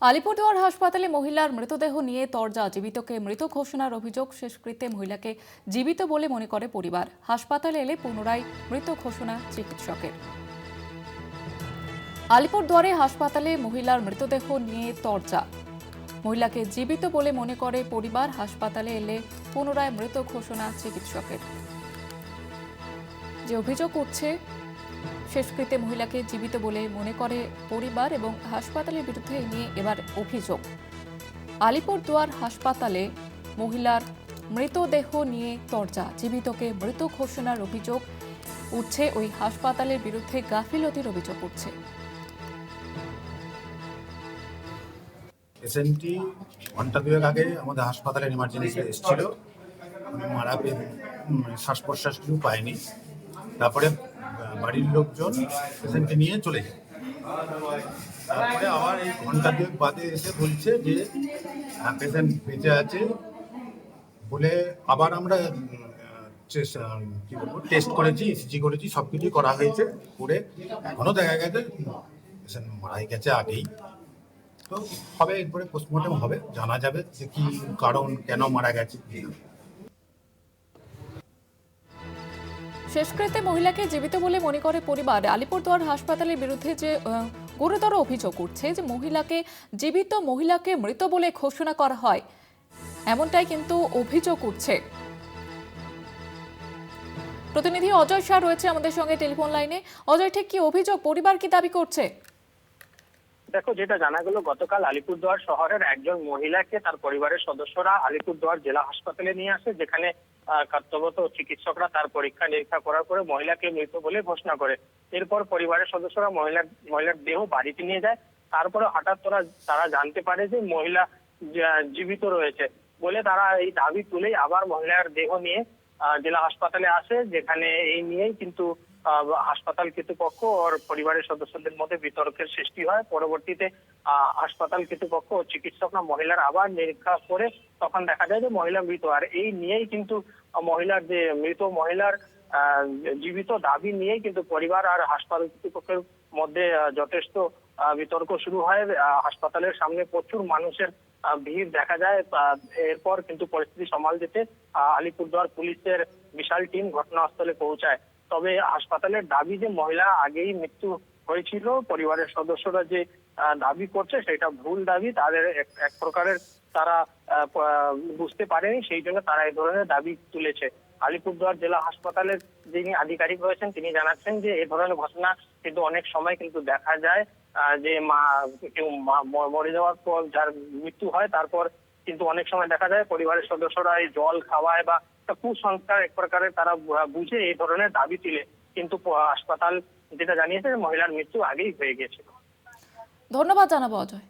আলিপুরদুয়ার হাসপাতালে মহিলার মৃতদেহ নিয়ে তরজা। জীবিতকে মৃত ঘোষণার অভিযোগ। শেষকৃত্যে মহিলাকে জীবিত বলে মনে করে পরিবার। হাসপাতালে এলে পুনরায় মৃত ঘোষণা চিকিৎসকের। আলিপুরদুয়ারে হাসপাতালে মহিলার মৃতদেহ নিয়ে তরজা। মহিলাকে জীবিত বলে মনে করে পরিবার। হাসপাতালে এলে পুনরায় মৃত ঘোষণা চিকিৎসকের। যে অভিযোগ উঠছে, শেষকৃত্যে মহিলাকে জীবিত বলে মনে করে পরিবার এবং হাসপাতালের বিরুদ্ধে নিয়ে এবার অভিযোগ। আলিপুরদুয়ার হাসপাতালে মহিলার মৃতদেহ নিয়ে তরজা। জীবিতকে মৃত ঘোষণার অভিযোগ উঠছে। ওই হাসপাতালের বিরুদ্ধে গাফিলতির অভিযোগ উঠছে। পেশেন্টটি ঘন্টা দুয়েক আগে আমাদের হাসপাতালের ইমার্জেন্সি এসেছিল, মারা শ্বাস প্রশ্বাস কিছু পায়নি। তারপরে বাড়ির লোকজন পেশেন্টকে নিয়ে চলে যায়। তারপরে আবার এই ঘন্টা দুয়েক বাদে এসে বলছে যে পেশেন্ট বেঁচে আছে বলে। আবার আমরা কি বলবো, টেস্ট করেছি, ইসিজি করেছি, সব কিছুই করা হয়েছে। করে এখনো দেখা গেছে পেশেন্ট মারাই গেছে আগেই। তো হবে, এরপরে পোস্টমর্টম হবে, জানা যাবে যে কি কারণ, কেন মারা গেছে। শেষকৃত্যে মহিলাকে জীবিত বলে মনে করে পরিবার। আলিপুরদুয়ার হাসপাতালের বিরুদ্ধে যে গুরুতর অভিযোগ উঠছে যে জীবিত মহিলাকে মৃত বলে ঘোষণা করা হয়, এমনটাই কিন্তু অভিযোগ উঠছে। প্রতিনিধি অজয় শাহ রয়েছে আমাদের সঙ্গে টেলিফোন লাইনে। অজয়, ঠিক কি অভিযোগ, পরিবার কি দাবি করছে? দেখো, যেটা জানা গেল, গতকাল আলিপুরদুয়ার শহরের একজন মহিলাকে তার পরিবারের সদস্যরা আলিপুরদুয়ার জেলা হাসপাতালে নিয়ে আসে, যেখানে কর্তব্যরত চিকিৎসকরা তার পরীক্ষা নিরীক্ষা করার পরে মহিলাকে মৃত বলে ঘোষণা করে। এরপর পরিবারের সদস্যরা মহিলার দেহ বাড়িতে নিয়ে যায়। তারপরে হঠাৎ তারা জানতে পারে যে মহিলা জীবিত রয়েছে বলে তারা এই দাবি তুলেই আবার মহিলার দেহ নিয়ে জেলা হাসপাতালে আসে, যেখানে এই নিয়েই কিন্তু হাসপাতাল কর্তৃপক্ষ ওর পরিবারের সদস্যদের মধ্যে বিতর্কের সৃষ্টি হয়। পরবর্তীতে হাসপাতাল কর্তৃপক্ষ ও চিকিৎসকরা মহিলার আবার নিরীক্ষা করে তখন দেখা যায় যে মহিলা মৃত। আর এই নিয়েই কিন্তু মহিলার যে মৃত মহিলার জীবিত দাবি নিয়েই কিন্তু পরিবার আর হাসপাতাল কর্তৃপক্ষের মধ্যে যথেষ্ট বিতর্ক শুরু হয়। হাসপাতালের সামনে প্রচুর মানুষের ভিড় দেখা যায়। এরপর কিন্তু পরিস্থিতি সামাল দিতে আলিপুরদুয়ার পুলিশের বিশাল টিম ঘটনাস্থলে পৌঁছায়। তবে হাসপাতালের দাবি যে মহিলা আগেই মৃত্যু হয়েছিল, পরিবারের সদস্যরা যে দাবি করছে সেটা ভুল দাবি। তাদের এক প্রকারের তারা বুঝতে পারেনি, সেই জন্য তারা এই ধরনের দাবি তুলেছে। আলিপুরদুয়ার জেলা হাসপাতালের যিনি আধিকারিক রয়েছেন তিনি জানাচ্ছেন যে এই ধরনের ঘটনা কিন্তু অনেক সময় কিন্তু দেখা যায়, যে কেউ মরে যাওয়ার পর যার মৃত্যু হয় তারপর কিন্তু অনেক সময় দেখা যায় পরিবারের সদস্যরা এই জল খাওয়ায় বা কুসংস্কার এক প্রকারের তারা বুঝে এই ধরনের দাবি তুলে। কিন্তু হাসপাতাল যেটা জানিয়েছে মহিলার মৃত্যু আগেই হয়ে গিয়েছিল। ধন্যবাদ জানাবো অজয়।